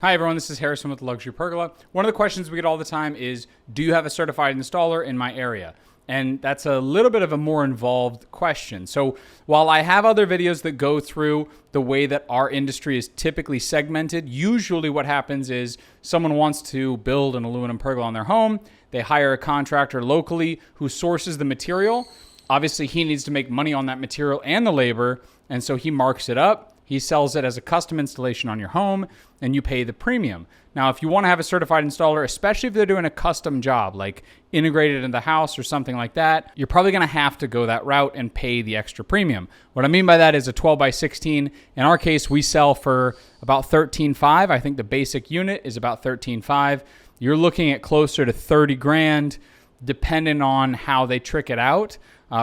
Hi everyone, this is Harrison with Luxury Pergola. One of the questions we get all the time is, do you have a certified installer in my area? And that's a little bit of a more involved question. So while I have other videos that go through the way that our industry is typically segmented, usually what happens is someone wants to build an aluminum pergola on their home. They hire a contractor locally who sources the material. Obviously, he needs to make money on that material and the labor, and so he marks it up. He sells it as a custom installation on your home, and you pay the premium. Now, if you want to have a certified installer, especially if they're doing a custom job, like integrated in the house or something like that, you're probably going to have to go that route and pay the extra premium. What I mean by that is a 12 by 16. In our case, we sell for about $13,500. I think the basic unit is about $13,500. You're looking at closer to 30 grand, depending on how they trick it out.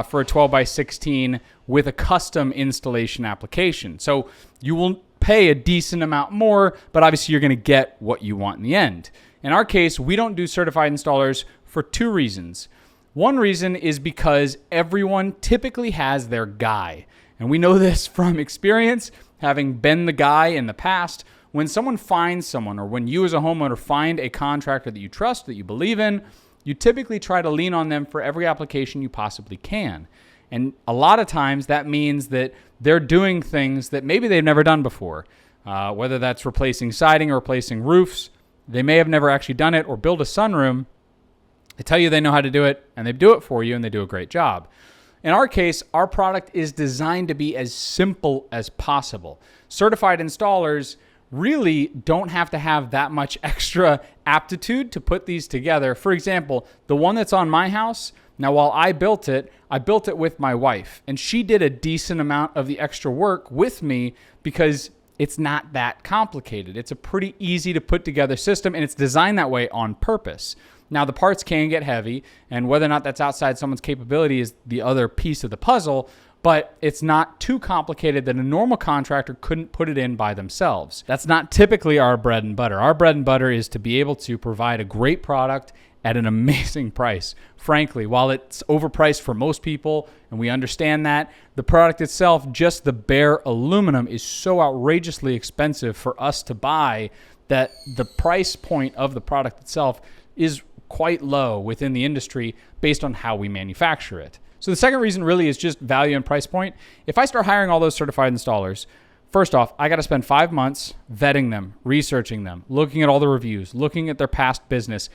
For a 12 by 16 with a custom installation application. So you will pay a decent amount more, but obviously you're going to get what you want in the end. In our case, we don't do certified installers for two reasons. One reason is because everyone typically has their guy. And we know this from experience, having been the guy in the past. When someone finds someone, or when you as a homeowner find a contractor that you trust, that you believe in, you typically try to lean on them for every application you possibly can. And a lot of times that means that they're doing things that maybe they've never done before, whether that's replacing siding or replacing roofs. They may have never actually done it or build a sunroom. They tell you they know how to do it, and they do it for you, and they do a great job. In our case, our product is designed to be as simple as possible. Certified installers really don't have to have that much extra aptitude to put these together. For example, the one that's on my house, now while I built it with my wife, and she did a decent amount of the extra work with me because it's not that complicated. It's a pretty easy to put together system, and it's designed that way on purpose. Now, the parts can get heavy, and whether or not that's outside someone's capability is the other piece of the puzzle, but it's not too complicated that a normal contractor couldn't put it in by themselves. That's not typically our bread and butter. Our bread and butter is to be able to provide a great product at an amazing price. Frankly, while it's overpriced for most people, and we understand that, the product itself, just the bare aluminum, is so outrageously expensive for us to buy that the price point of the product itself is quite low within the industry based on how we manufacture it. So the second reason really is just value and price point. If I start hiring all those certified installers, first off, I got to spend 5 months vetting them, researching them, looking at all the reviews, looking at their past business,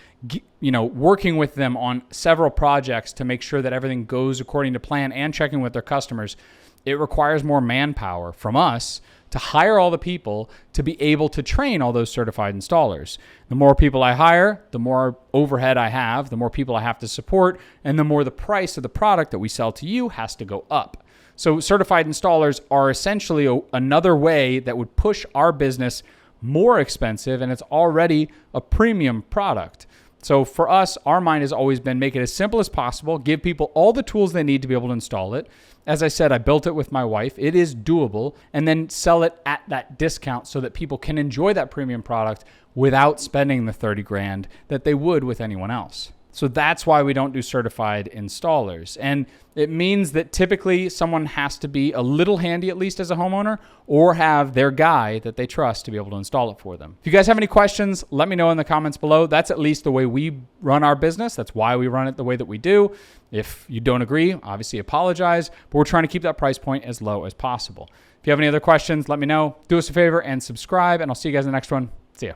working with them on several projects to make sure that everything goes according to plan and checking with their customers. It requires more manpower from us to hire all the people to be able to train all those certified installers. The more people I hire, the more overhead I have, the more people I have to support, and the more the price of the product that we sell to you has to go up. So certified installers are essentially another way that would push our business more expensive, and it's already a premium product. So for us, our mind has always been make it as simple as possible, give people all the tools they need to be able to install it. As I said, I built it with my wife. It is doable, and then sell it at that discount so that people can enjoy that premium product without spending the 30 grand that they would with anyone else. So that's why we don't do certified installers. And it means that typically someone has to be a little handy, at least as a homeowner, or have their guy that they trust to be able to install it for them. If you guys have any questions, let me know in the comments below. That's at least the way we run our business. That's why we run it the way that we do. If you don't agree, obviously apologize, but we're trying to keep that price point as low as possible. If you have any other questions, let me know. Do us a favor and subscribe, and I'll see you guys in the next one. See ya.